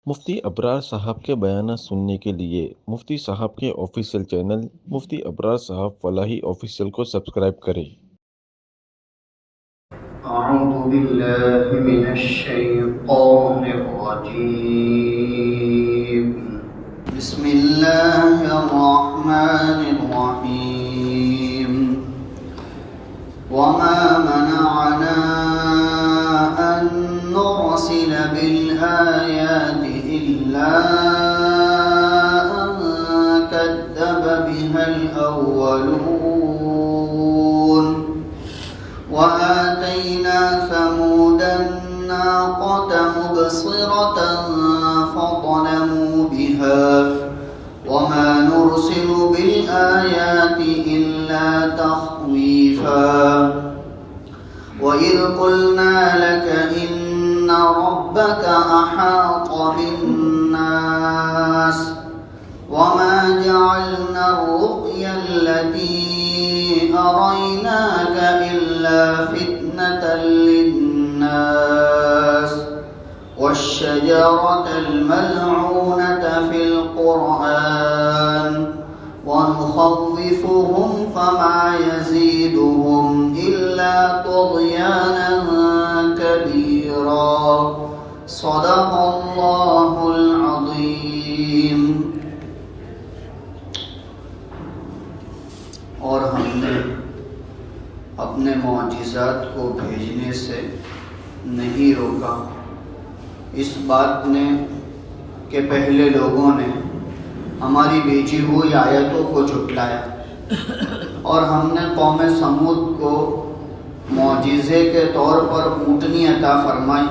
مفتی ابرار صاحب کے بیانات سننے کے لیے مفتی صاحب کے آفیشیل چینل مفتی ابرار صاحب فلاحی آفیشیل کو سبسکرائب کریں۔ اعوذ باللہ من الشیطان الرجیم بسم اللہ الرحمن الرحیم وما منعنا ان نرسل بالآیات إلا أن كذب بها الأولون وآتينا ثمود الناقة مبصرة فظلموا بها وما نرسل بالآيات إلا تخويفا وإذ قلنا لك إن ربك أحاط بالناس وما جعلنا الرؤيا التي أريناك إلا فتنة للناس والشجرة الملعونة في القرآن ونخوفهم فما يزيدهم إلا طغيانا كبيرا صدق اللہ العظیم۔ اور ہم نے اپنے معجزات کو بھیجنے سے نہیں روکا اس بات نے کہ پہلے لوگوں نے ہماری بھیجی ہوئی آیتوں کو جھٹلایا، اور ہم نے قوم سمود کو معجزے کے طور پر اونٹنی عطا فرمائی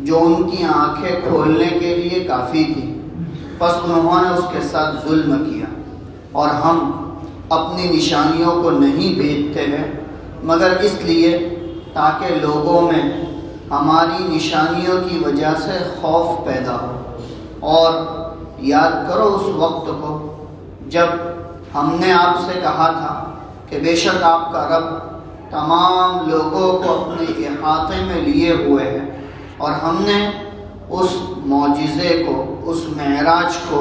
جو ان کی آنکھیں کھولنے کے لیے کافی تھی، پس انہوں نے اس کے ساتھ ظلم کیا۔ اور ہم اپنی نشانیوں کو نہیں بھیجتے ہیں مگر اس لیے تاکہ لوگوں میں ہماری نشانیوں کی وجہ سے خوف پیدا ہو۔ اور یاد کرو اس وقت کو جب ہم نے آپ سے کہا تھا کہ بے شک آپ کا رب تمام لوگوں کو اپنے احاطے میں لیے ہوئے ہیں، اور ہم نے اس معجزے کو، اس معراج کو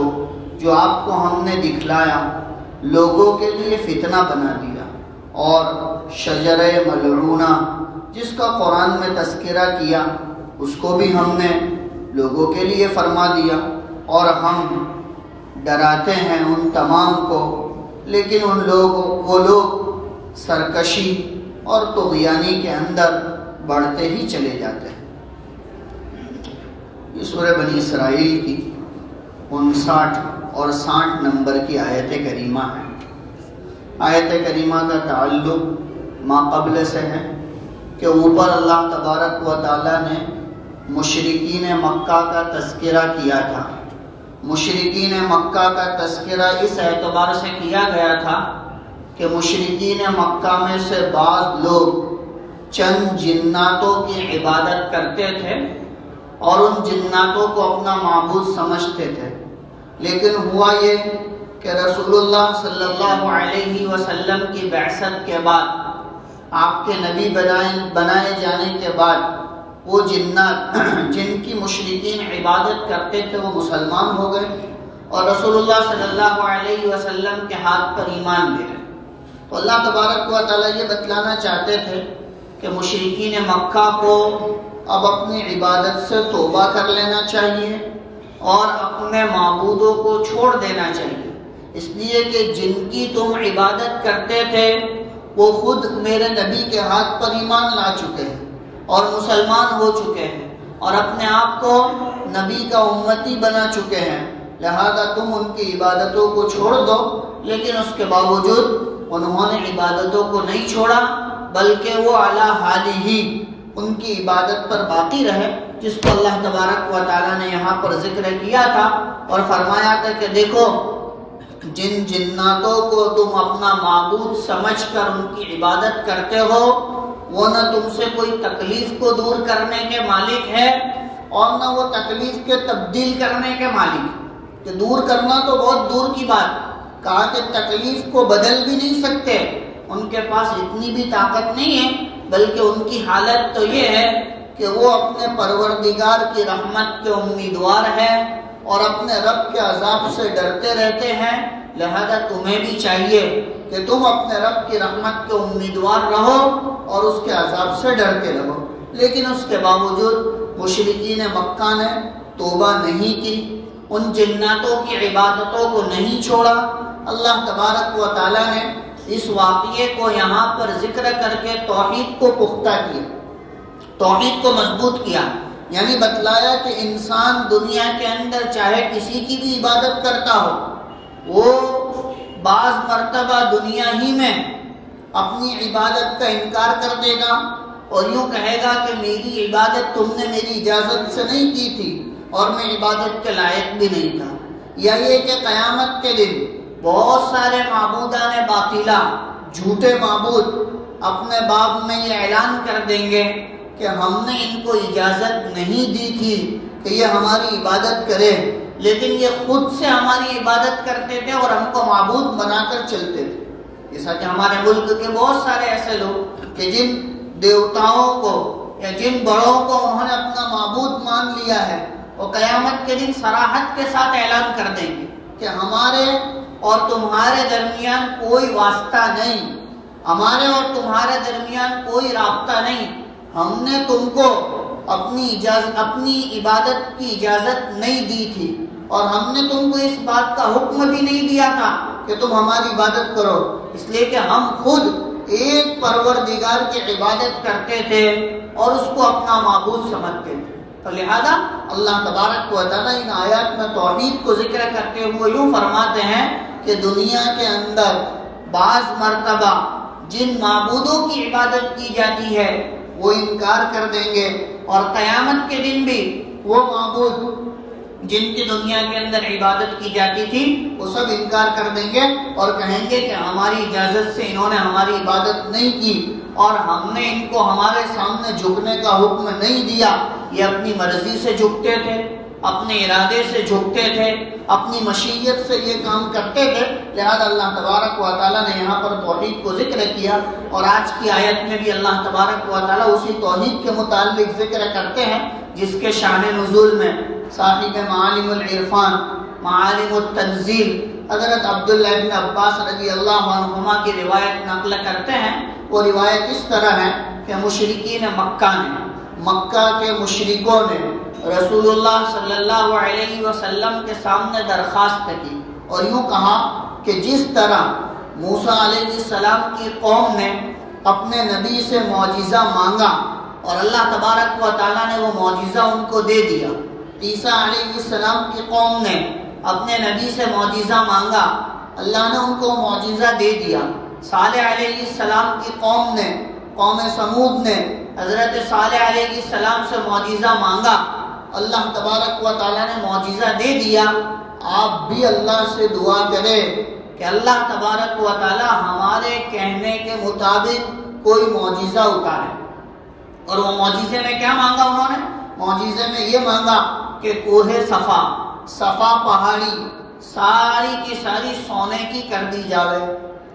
جو آپ کو ہم نے دکھلایا، لوگوں کے لیے فتنہ بنا دیا۔ اور شجرہ ملعونہ جس کا قرآن میں تذکرہ کیا، اس کو بھی ہم نے لوگوں کے لیے فرما دیا، اور ہم ڈراتے ہیں ان تمام کو، لیکن وہ لوگ سرکشی اور طغیانی کے اندر بڑھتے ہی چلے جاتے ہیں۔ یہ سورہ بنی اسرائیل کی 59 اور 60 نمبر کی آیت کریمہ ہے۔ آیت کریمہ کا تعلق ما قبل سے ہے کہ اوپر اللہ تبارک و تعالیٰ نے مشرکین مکہ کا تذکرہ کیا تھا۔ مشرکین مکہ کا تذکرہ اس اعتبار سے کیا گیا تھا کہ مشرکین مکہ میں سے بعض لوگ چند جناتوں کی عبادت کرتے تھے اور ان جناتوں کو اپنا معبود سمجھتے تھے، لیکن ہوا یہ کہ رسول اللہ صلی اللہ علیہ وسلم کی بعثت کے بعد، آپ کے نبی بنائے جانے کے بعد، وہ جنات جن کی مشرکین عبادت کرتے تھے وہ مسلمان ہو گئے اور رسول اللہ صلی اللہ علیہ وسلم کے ہاتھ پر ایمان لے گئے۔ تو اللہ تبارک و تعالیٰ یہ بتلانا چاہتے تھے کہ مشرکین مکہ کو اب اپنی عبادت سے توبہ کر لینا چاہیے اور اپنے معبودوں کو چھوڑ دینا چاہیے، اس لیے کہ جن کی تم عبادت کرتے تھے وہ خود میرے نبی کے ہاتھ پر ایمان لا چکے ہیں اور مسلمان ہو چکے ہیں اور اپنے آپ کو نبی کا امتی بنا چکے ہیں، لہذا تم ان کی عبادتوں کو چھوڑ دو۔ لیکن اس کے باوجود انہوں نے عبادتوں کو نہیں چھوڑا، بلکہ وہ اعلیٰ حال ہی ان کی عبادت پر باقی رہے، جس کو اللہ تبارک و تعالیٰ نے یہاں پر ذکر کیا تھا اور فرمایا تھا کہ دیکھو جن جناتوں کو تم اپنا معبود سمجھ کر ان کی عبادت کرتے ہو، وہ نہ تم سے کوئی تکلیف کو دور کرنے کے مالک ہے اور نہ وہ تکلیف کے تبدیل کرنے کے مالک ہے۔ کہ دور کرنا تو بہت دور کی بات، کہا کہ تکلیف کو بدل بھی نہیں سکتے، ان کے پاس اتنی بھی طاقت نہیں ہے، بلکہ ان کی حالت تو یہ ہے کہ وہ اپنے پروردگار کی رحمت کے امیدوار ہے اور اپنے رب کے عذاب سے ڈرتے رہتے ہیں، لہذا تمہیں بھی چاہیے کہ تم اپنے رب کی رحمت کے امیدوار رہو اور اس کے عذاب سے ڈرتے رہو۔ لیکن اس کے باوجود مشرکین مکہ نے توبہ نہیں کی، ان جناتوں کی عبادتوں کو نہیں چھوڑا۔ اللہ تبارک و تعالیٰ نے اس واقعے کو یہاں پر ذکر کر کے توحید کو پختہ کیا، توحید کو مضبوط کیا، یعنی بتلایا کہ انسان دنیا کے اندر چاہے کسی کی بھی عبادت کرتا ہو، وہ بعض مرتبہ دنیا ہی میں اپنی عبادت کا انکار کر دے گا اور یوں کہے گا کہ میری عبادت تم نے میری اجازت سے نہیں کی تھی اور میں عبادت کے لائق بھی نہیں تھا۔ یا یہ کہ قیامت کے دن بہت سارے معبودان باطلہ، جھوٹے معبود اپنے باب میں یہ اعلان کر دیں گے کہ ہم نے ان کو اجازت نہیں دی تھی کہ یہ ہماری عبادت کرے، لیکن یہ خود سے ہماری عبادت کرتے تھے اور ہم کو معبود بنا کر چلتے تھے۔ جیسا کہ ہمارے ملک کے بہت سارے ایسے لوگ کہ جن دیوتاؤں کو یا جن بڑوں کو انہوں نے اپنا معبود مان لیا ہے، وہ قیامت کے دن صراحت کے ساتھ اعلان کر دیں گے کہ ہمارے اور تمہارے درمیان کوئی واسطہ نہیں، ہمارے اور تمہارے درمیان کوئی رابطہ نہیں، ہم نے تم کو اپنی عبادت کی اجازت نہیں دی تھی اور ہم نے تم کو اس بات کا حکم بھی نہیں دیا تھا کہ تم ہماری عبادت کرو، اس لیے کہ ہم خود ایک پروردگار کی عبادت کرتے تھے اور اس کو اپنا معبود سمجھتے تھے۔ تو لہذا اللہ تبارک و تعالیٰ ان آیات میں توحید کو ذکر کرتے ہوئے یوں فرماتے ہیں کہ دنیا کے اندر بعض مرتبہ جن معبودوں کی عبادت کی جاتی ہے وہ انکار کر دیں گے، اور قیامت کے دن بھی وہ معبود جن کی دنیا کے اندر عبادت کی جاتی تھی وہ سب انکار کر دیں گے اور کہیں گے کہ ہماری اجازت سے انہوں نے ہماری عبادت نہیں کی اور ہم نے ان کو ہمارے سامنے جھکنے کا حکم نہیں دیا، یہ اپنی مرضی سے جھکتے تھے، اپنے ارادے سے جھکتے تھے، اپنی مشیت سے یہ کام کرتے تھے۔ لہذا اللہ تبارک و تعالیٰ نے یہاں پر توحید کو ذکر کیا، اور آج کی آیت میں بھی اللہ تبارک و تعالیٰ اسی توحید کے متعلق ذکر کرتے ہیں جس کے شان نزول میں صاحب معالم العرفان، معالم التنزیل حضرت عبداللہ ابن عباس رضی اللہ عنہما کی روایت نقل کرتے ہیں۔ وہ روایت اس طرح ہے کہ مشرکین مکہ کے مشرکوں نے رسول اللہ صلی اللہ علیہ وسلم کے سامنے درخواست کی اور یوں کہا کہ جس طرح موسیٰ علیہ السلام کی قوم نے اپنے نبی سے معجزہ مانگا اور اللہ تبارک و تعالیٰ نے وہ معجزہ ان کو دے دیا، عیسیٰ علیہ السلام کی قوم نے اپنے نبی سے معجزہ مانگا، اللہ نے ان کو معجزہ دے دیا، صالح علیہ السلام کی قوم نے، قوم سمود نے حضرت صالح علیہ السلام سے معجزہ مانگا، اللہ تبارک و تعالیٰ نے معجزہ دے دیا، آپ بھی اللہ سے دعا کریں کہ اللہ تبارک و تعالیٰ ہمارے کہنے کے مطابق کوئی معجزہ اتارے۔ اور وہ معجزے میں کیا مانگا انہوں نے؟ معجزے میں یہ مانگا کہ کوہ صفا پہاڑی ساری کی ساری سونے کی کر دی جاوے۔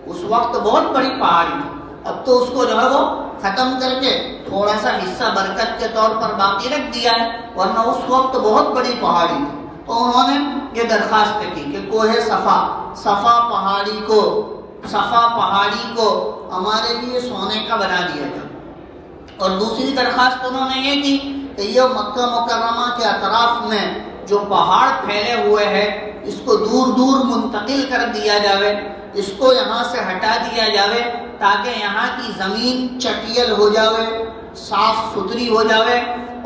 اس وقت بہت بڑی پہاڑی تھی، اب تو اس کو جو ہے وہ ختم کر کے تھوڑا سا حصہ برکت کے طور پر باقی رکھ دیا ہے، ورنہ اس وقت بہت بڑی پہاڑی تھی۔ تو انہوں نے یہ درخواست کی کہ کوہ صفا پہاڑی کو ہمارے لیے سونے کا بنا دیا جائے۔ اور دوسری درخواست انہوں نے یہ کی کہ یہ مکہ مکرمہ کے اطراف میں جو پہاڑ پھیلے ہوئے ہیں اس کو دور دور منتقل کر دیا جاوے، اس کو یہاں سے ہٹا دیا جاوے تاکہ یہاں کی زمین چٹیل ہو جاوے، صاف ستھری ہو جاوے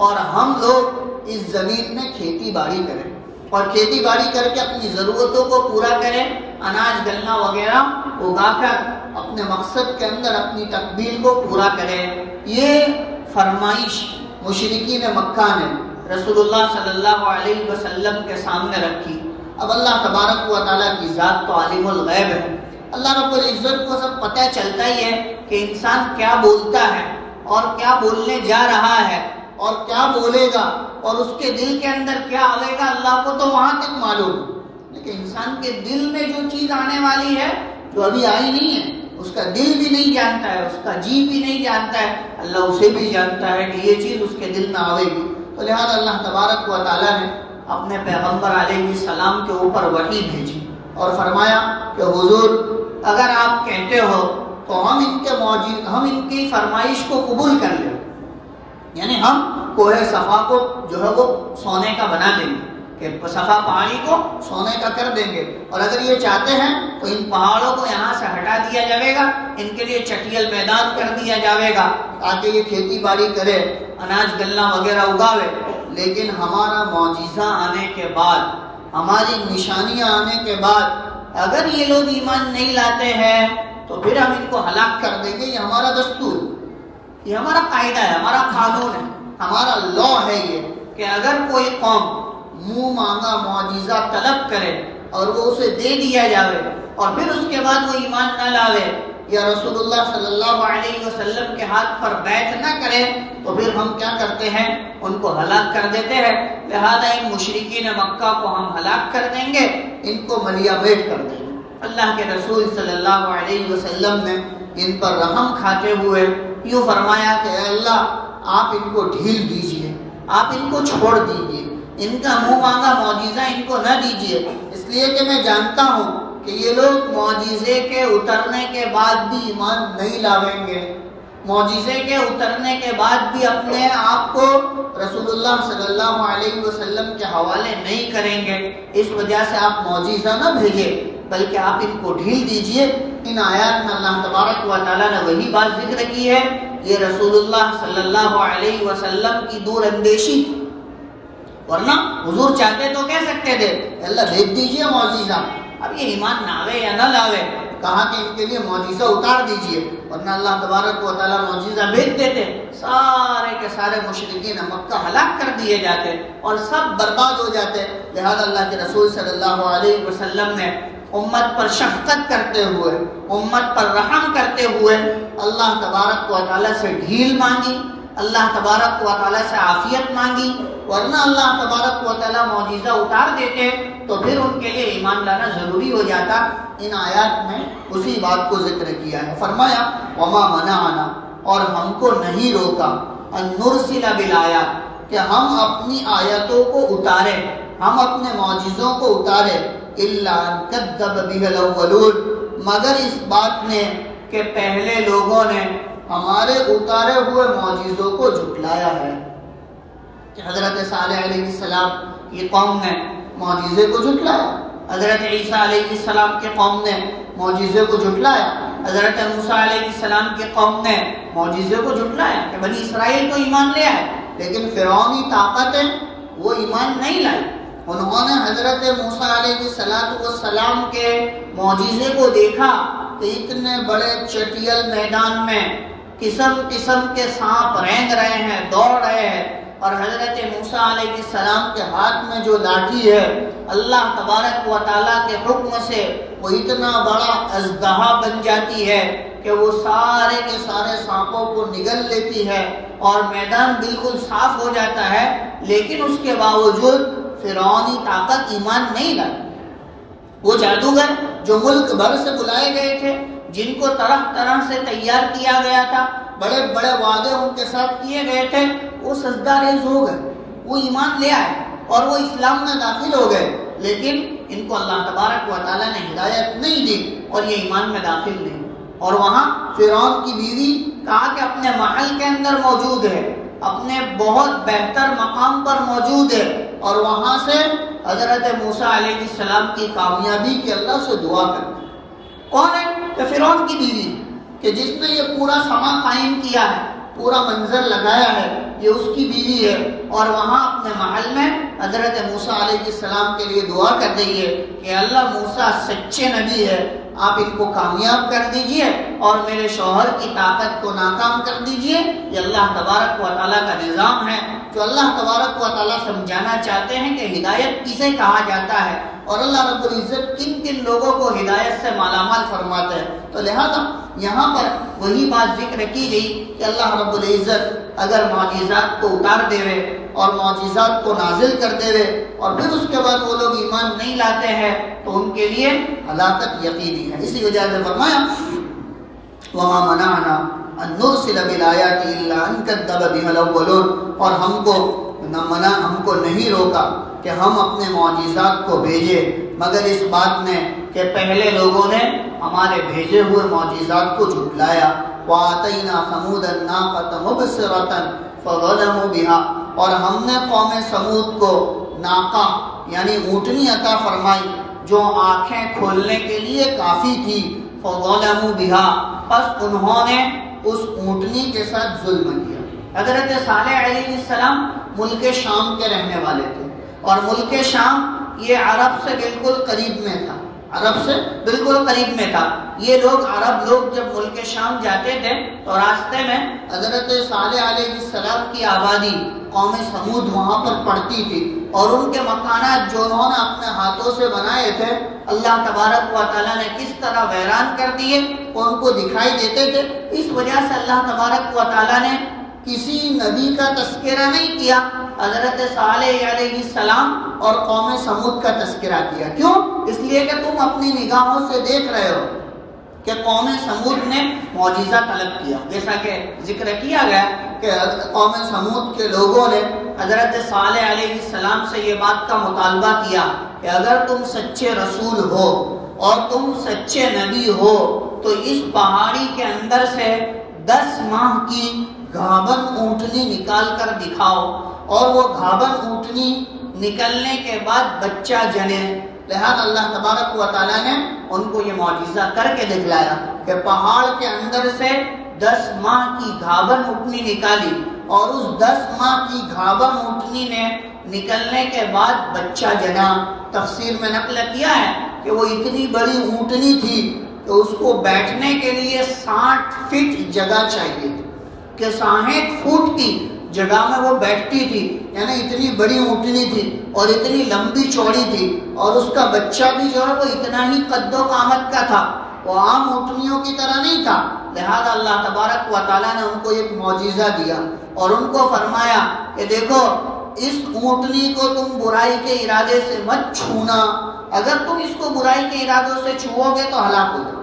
اور ہم لوگ اس زمین میں کھیتی باڑی کریں اور کھیتی باڑی کر کے اپنی ضرورتوں کو پورا کریں، اناج گلنا وغیرہ اگا کر اپنے مقصد کے اندر اپنی تقدیر کو پورا کریں۔ یہ فرمائش مشرکین مکہ نے رسول اللہ صلی اللہ علیہ وسلم کے سامنے رکھی۔ اب اللہ تبارک و تعالیٰ کی ذات تو عالم الغیب ہے، اللہ رب العزت کو سب پتہ چلتا ہی ہے کہ انسان کیا بولتا ہے اور کیا بولنے جا رہا ہے اور کیا بولے گا اور اس کے دل کے اندر کیا آئے گا، اللہ کو تو وہاں تک معلوم، لیکن انسان کے دل میں جو چیز آنے والی ہے جو ابھی آئی نہیں ہے اس کا دل بھی نہیں جانتا ہے، اس کا جی بھی نہیں جانتا ہے، اللہ اسے بھی جانتا ہے کہ یہ چیز اس کے دل میں آئے گی۔ تو لہٰذا اللہ تبارک و تعالیٰ نے اپنے پیغمبر علیہ السلام کے اوپر وحی بھیجی اور فرمایا کہ حضور اگر آپ کہتے ہو تو ہم ان کی فرمائش کو قبول کر لیں، یعنی ہم کوہ صفا کو جو ہے وہ سونے کا بنا دیں گے، کہ صفا پہاڑی کو سونے کا کر دیں گے، اور اگر یہ چاہتے ہیں تو ان پہاڑوں کو یہاں سے ہٹا دیا جائے گا، ان کے لیے چٹیل میدان کر دیا جائے گا تاکہ یہ کھیتی باڑی کرے، اناج گلہ وغیرہ اگاوے۔ لیکن ہمارا معجزہ آنے کے بعد، ہماری نشانیاں آنے کے بعد اگر یہ لوگ ایمان نہیں لاتے ہیں تو پھر ہم ان کو ہلاک کر دیں گے۔ یہ ہمارا دستور، یہ ہمارا قاعدہ ہے، ہمارا قانون ہے، ہمارا لا ہے یہ کہ اگر کوئی قوم منہ مانگا معجزہ طلب کرے اور وہ اسے دے دیا جائے اور پھر اس کے بعد وہ ایمان نہ لاوے یا رسول اللہ صلی اللہ علیہ وسلم کے ہاتھ پر بیعت نہ کرے تو پھر ہم کیا کرتے ہیں؟ ان کو ہلاک کر دیتے ہیں۔ لہذا ان مشرکین مکہ کو ہم ہلاک کر دیں گے، ان کو ملیا بیٹ کر دیں گے۔ اللہ کے رسول صلی اللہ علیہ وسلم نے ان پر رحم کھاتے ہوئے یوں فرمایا کہ اے اللہ آپ ان کو ڈھیل دیجئے، آپ ان کو چھوڑ دیجئے، ان کا منہ مانگا معجزہ ان کو نہ دیجئے، اس لیے کہ میں جانتا ہوں کہ یہ لوگ معجزے کے اترنے کے بعد بھی ایمان نہیں لاویں گے، معجزے کے اترنے کے بعد بھی اپنے آپ کو رسول اللہ صلی اللہ علیہ وسلم کے حوالے نہیں کریں گے، اس وجہ سے آپ معجزہ نہ بھیجیں بلکہ آپ ان کو ڈھیل دیجئے۔ ان آیات میں اللہ تبارک و تعالیٰ نے وہی بات ذکر کی ہے، یہ رسول اللہ صلی اللہ علیہ وسلم کی دور اندیشی تھی، ورنہ حضور چاہتے تو کہہ سکتے تھے اللہ بھیج دیجئے معجزہ، اب یہ ایمان نہ آوے یا نہ لاوے، کہا کہ ان کے لیے معجزہ اتار دیجئے، ورنہ اللہ تبارک و تعالیٰ معجزہ بھیج دیتے، سارے کے سارے مشرکین مکہ ہلاک کر دیے جاتے اور سب برباد ہو جاتے۔ لہذا اللہ کے رسول صلی اللہ علیہ وسلم نے امت پر شفقت کرتے ہوئے، امت پر رحم کرتے ہوئے اللہ تبارک و تعالیٰ سے ڈھیل مانگی، اللہ تبارک و تعالیٰ سے عافیت مانگی، ورنہ اللہ تبارک و تعالیٰ معجزہ اتار دیتے تو پھر ان کے لیے ایمان لانا ضروری ہو جاتا۔ ان آیات میں اسی بات کو ذکر کیا ہے، فرمایا وما منعنا، اور ہم کو نہیں روکا، ان نرسل بالآیات، کہ ہم اپنی آیتوں کو اتارے، ہم اپنے معجزوں کو اتارے، الا ان کذب بہ الاولون، مگر اس بات نے کہ پہلے لوگوں نے ہمارے اتارے ہوئے معجزوں کو جھٹلایا ہے۔ کہ حضرت صالح علیہ السلام کی قوم نے معجزے کو جھٹلایا، حضرت عیسیٰ علیہ السلام کی قوم نے معجزے کو جھٹلایا، حضرت موسیٰ علیہ السلام کی قوم نے معجزے کو جھٹلایا کہ بنی اسرائیل تو ایمان لے آئے لیکن فرعونی طاقتیں وہ ایمان نہیں لائی۔ انہوں نے حضرت موسیٰ علیہ السلام کے معجزے کو دیکھا کہ اتنے بڑے چٹیل میدان میں قسم قسم کے سانپ رینگ رہے ہیں، دوڑ رہے ہیں، اور حضرت موسیٰ علیہ السلام کے ہاتھ میں جو لاٹھی ہے اللہ تبارک و تعالیٰ کے حکم سے وہ اتنا بڑا اژدہا بن جاتی ہے کہ وہ سارے کے سارے سانپوں کو نگل لیتی ہے اور میدان بالکل صاف ہو جاتا ہے، لیکن اس کے باوجود فرعونی طاقت ایمان نہیں لائی۔ وہ جادوگر جو ملک بھر سے بلائے گئے تھے، جن کو طرح طرح سے تیار کیا گیا تھا، بڑے بڑے وعدے ان کے ساتھ کیے گئے تھے، وہ سجدہ ریز ہو گئے، وہ ایمان لے آئے اور وہ اسلام میں داخل ہو گئے، لیکن ان کو اللہ تبارک و تعالیٰ نے ہدایت نہیں دی اور یہ ایمان میں داخل نہیں۔ اور وہاں فرعون کی بیوی کہا کہ اپنے محل کے اندر موجود ہے، اپنے بہت بہتر مقام پر موجود ہے، اور وہاں سے حضرت موسیٰ علیہ السلام کی کامیابی کے اللہ سے دعا کرتے۔ کون ہے؟ کہ فرعون کی بیوی، کہ جس نے یہ پورا سما قائم کیا ہے، پورا منظر لگایا ہے، یہ اس کی بیوی ہے، اور وہاں اپنے محل میں حضرت موسیٰ علیہ السلام کے لیے دعا کر رہی ہے کہ اللہ موسیٰ سچے نبی ہے، آپ ان کو کامیاب کر دیجئے اور میرے شوہر کی طاقت کو ناکام کر دیجئے۔ یہ اللہ تبارک و تعالیٰ کا نظام ہے جو اللہ تبارک و تعالیٰ سمجھانا چاہتے ہیں کہ ہدایت کسے کہا جاتا ہے اور اللہ رب العزت کن کن لوگوں کو ہدایت سے مالا مال فرماتے ہیں۔ تو لہذا یہاں پر وہی بات ذکر کی گئی کہ اللہ رب العزت اگر معجزات کو اتار دے اور معجزات کو نازل کر دے اور پھر اس کے بعد وہ لوگ ایمان نہیں لاتے ہیں تو ان کے لیے ہلاکت یقینی ہے۔ اسی وجہ سے فرمایا وما منعنا ان نرسل بالآیات الا ان کذب بها الاولون، اور ہم کو نہیں روکا کہ ہم اپنے معجزات کو بھیجے مگر اس بات نے کہ پہلے لوگوں نے ہمارے بھیجے ہوئے معجزات کو جھٹلایا۔ وآتینا ثمود الناقۃ مبصرۃ فظلموا بها، اور ہم نے قوم سمود کو ناقہ یعنی اونٹنی عطا فرمائی جو آنکھیں کھولنے کے لیے کافی تھی۔ فظلموا بها، پس انہوں نے اس اونٹنی کے ساتھ ظلم کیا۔ حضرت صالح علیہ السلام ملک شام کے رہنے والے تھے، اور ملک شام یہ عرب سے بالکل قریب میں تھا، عرب سے بالکل قریب میں تھا۔ یہ لوگ عرب لوگ جب ملک شام جاتے تھے تو راستے میں حضرت صالح علیہ السلام کی آبادی قوم سمود وہاں پر پڑتی تھی، اور ان کے مکانات جو انہوں نے اپنے ہاتھوں سے بنائے تھے اللہ تبارک و تعالیٰ نے کس طرح ویران کر دیے وہ ان کو دکھائی دیتے تھے۔ اس وجہ سے اللہ تبارک و تعالیٰ نے کسی نبی کا تذکرہ نہیں کیا، حضرت صالح علیہ السلام اور قوم سمود کا تذکرہ کیا۔ کیوں؟ اس لیے کہ تم اپنی نگاہوں سے دیکھ رہے ہو کہ قوم سمود نے معجزہ طلب کیا، جیسا کہ ذکر کیا گیا کہ قوم سمود کے لوگوں نے حضرت صالح علیہ السلام سے یہ بات کا مطالبہ کیا کہ اگر تم سچے رسول ہو اور تم سچے نبی ہو تو اس پہاڑی کے اندر سے 10 ماہ کی گھابن اونٹنی نکال کر دکھاؤ، اور وہ گھابن اونٹنی نکلنے کے بعد بچہ جنے۔ لہذا اللہ تبارک و تعالیٰ نے ان کو یہ معجزہ کر کے دکھلایا کہ پہاڑ کے اندر سے 10 ماہ کی گھابن اونٹنی نکالی، اور اس 10 ماہ کی گھابن اونٹنی نے نکلنے کے بعد بچہ جنا۔ تفسیر میں نقل کیا ہے کہ وہ اتنی بڑی اونٹنی تھی کہ اس کو بیٹھنے کے لیے 60 فٹ جگہ چاہیے تھی، کہ 60 فٹ کی جگہ میں وہ بیٹھتی تھی، یعنی اتنی بڑی اونٹنی تھی اور اتنی لمبی چوڑی تھی، اور اس کا بچہ بھی جو ہے وہ اتنا ہی قد و قامت کا تھا، وہ عام اونٹنیوں کی طرح نہیں تھا۔ لہذا اللہ تبارک و تعالیٰ نے ان کو ایک معجزہ دیا اور ان کو فرمایا کہ دیکھو اس اونٹنی کو تم برائی کے ارادے سے مت چھونا، اگر تم اس کو برائی کے ارادوں سے چھوؤ گے تو ہلاک ہو جاؤ۔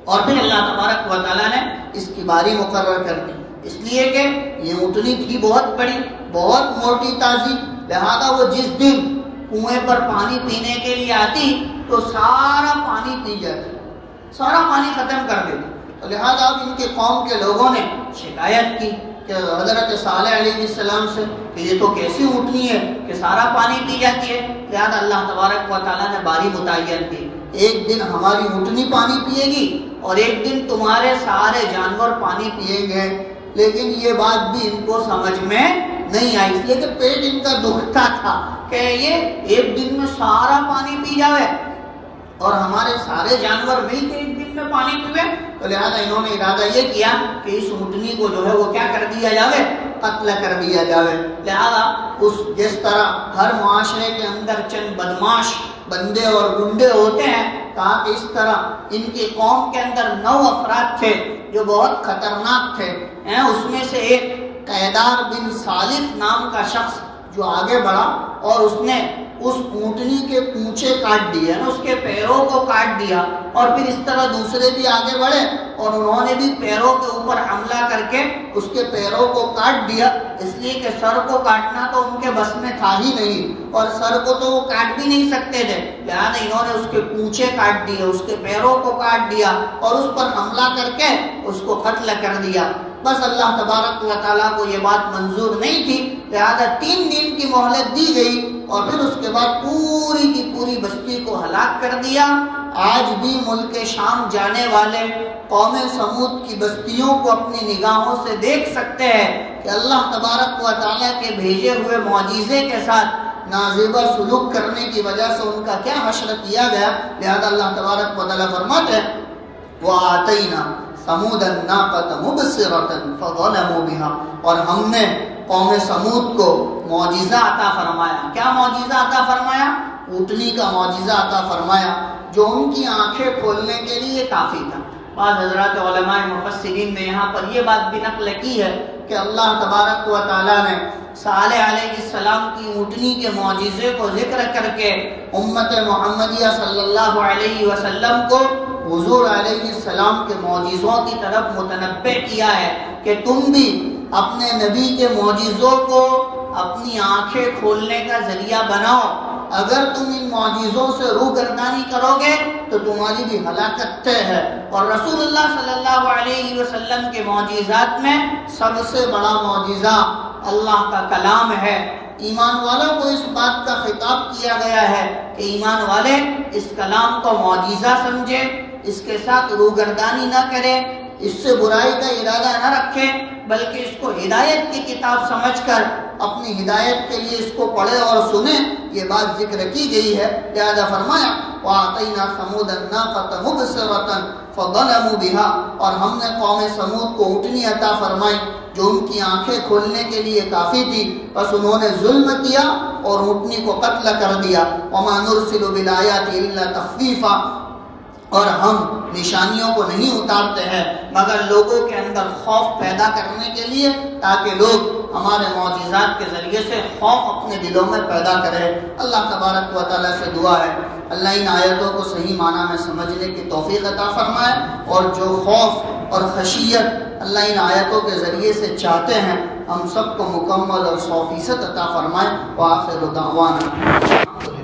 اور پھر اللہ تبارک و تعالیٰ نے اس کی باری مقرر کر دی، اس لیے کہ یہ اونٹنی تھی بہت بڑی، بہت موٹی تازی، لہذا وہ جس دن کنویں پر پانی پینے کے لیے آتی تو سارا پانی پی جاتی، سارا پانی ختم کر دیتی۔ تو لہذا اب ان کے قوم کے لوگوں نے شکایت کی کہ حضرت صالح علیہ السلام سے کہ یہ تو کیسی اونٹنی ہے کہ سارا پانی پی جاتی ہے۔ لہذا اللہ تبارک و تعالیٰ نے باری متعین کی، ایک دن ہماری اونٹنی پانی پیے گی اور ایک دن تمہارے سارے جانور پانی پیئیں گے۔ لیکن یہ بات بھی ان کو سمجھ میں نہیں آئی، اس لیے کہ پیٹ ان کا دکھتا تھا کہ یہ ایک دن میں سارا پانی پی جائے اور ہمارے سارے جانور مل کے ایک دن میں پانی پیوے۔ تو لہذا انہوں نے ارادہ یہ کیا کہ اس اونٹنی کو جو ہے وہ کیا کر دیا جائے، قتل کر دیا جائے۔ لہذا جس طرح ہر معاشرے کے اندر چند بدماش بندے اور گنڈے ہوتے ہیں، کہا کہ اس طرح ان کی قوم کے اندر 9 افراد تھے جو بہت خطرناک تھے۔ اس میں سے ایک قیدار بن سالف نام کا شخص جو آگے بڑھا اور اس نے اس اونٹنی کے پونچھے کاٹ دیے، اس کے پیروں کو کاٹ دیا، اور پھر اس طرح دوسرے بھی آگے بڑھے اور انہوں نے بھی پیروں کے اوپر حملہ کر کے اس کے پیروں کو کاٹ دیا، اس لیے کہ سر کو کاٹنا تو ان کے بس میں تھا ہی نہیں، اور سر کو تو وہ کاٹ بھی نہیں سکتے تھے، لہٰذا انہوں نے اس کے پونچھے کاٹ دیے، اس کے پیروں کو کاٹ دیا اور اس پر حملہ کر کے اس کو قتل کر دیا۔ بس اللہ تبارک و تعالیٰ کو یہ بات منظور نہیں تھی، لہذا 3 دن کی مہلت دی گئی اور پھر اس کے بعد پوری کی پوری بستی کو ہلاک کر دیا۔ آج بھی ملک شام جانے والے قوم سمود کی بستیوں کو اپنی نگاہوں سے دیکھ سکتے ہیں کہ اللہ تبارک و تعالیٰ کے بھیجے ہوئے معجزے کے ساتھ نازیبا سلوک کرنے کی وجہ سے ان کا کیا حشر کیا گیا۔ لہذا اللہ تبارک و تعالیٰ فرماتے ہیں وَآتَيْنَا ثَمُودَ النَّاقَةَ مُبْصِرَةً فَظَلَمُوا بِهَا، اور ہم نے قوم سمود کو معجزہ عطا فرمایا۔ کیا معجزہ عطا فرمایا؟ اونٹنی کا معجزہ عطا فرمایا جو ان کی آنکھیں کھولنے کے لیے کافی تھا۔ بعض حضرات علماء مفسرین نے یہاں پر یہ بات بھی نقل کی ہے کہ اللہ تبارک و تعالیٰ نے صالح علیہ السلام کی اونٹنی کے معجزے کو ذکر کر کے امت محمدیہ صلی اللہ علیہ وسلم کو حضور علیہ السلام کے معجزوں کی طرف متنبع کیا ہے کہ تم بھی اپنے نبی کے معجزوں کو اپنی آنکھیں کھولنے کا ذریعہ بناؤ. اگر تم ان معجزوں سے روگردانی کرو گے تو تمہاری بھی ہلاکت طے ہے. اور رسول اللہ صلی اللہ علیہ وسلم کے معجزات میں سب سے بڑا معجزہ اللہ کا کلام ہے. ایمان والوں کو اس بات کا خطاب کیا گیا ہے کہ ایمان والے اس کلام کو معجزہ سمجھے، اس کے ساتھ روگردانی نہ کرے، اس سے برائی کا ارادہ نہ رکھے، بلکہ اس کو ہدایت کی کتاب سمجھ کر اپنی ہدایت کے لیے اس کو پڑھے اور سنیں. یہ بات ذکر کی گئی ہے. لہذا فرمایا وَآتَيْنَا ثَمُودَ النَّاقَةَ مُبْصِرَةً فَظَلَمُوا بِهَا، اور ہم نے قوم سمود کو اونٹنی عطا فرمائی جو ان کی آنکھیں کھولنے کے لیے کافی تھی، بس انہوں نے ظلم کیا اور اونٹنی کو قتل کر دیا. وَمَا نُرْسِلُ بِالْآيَاتِ إِلَّا تَخْوِيفًا، اور ہم نشانیوں کو نہیں اتارتے ہیں مگر لوگوں کے اندر خوف پیدا کرنے کے لیے، تاکہ لوگ ہمارے معجزات کے ذریعے سے خوف اپنے دلوں میں پیدا کرے. اللہ تبارک و تعالیٰ سے دعا ہے اللہ ان آیتوں کو صحیح معنی میں سمجھنے کی توفیق عطا فرمائے، اور جو خوف اور خشیت اللہ ان آیتوں کے ذریعے سے چاہتے ہیں ہم سب کو مکمل اور 100% عطا فرمائے. وآخر دعوانا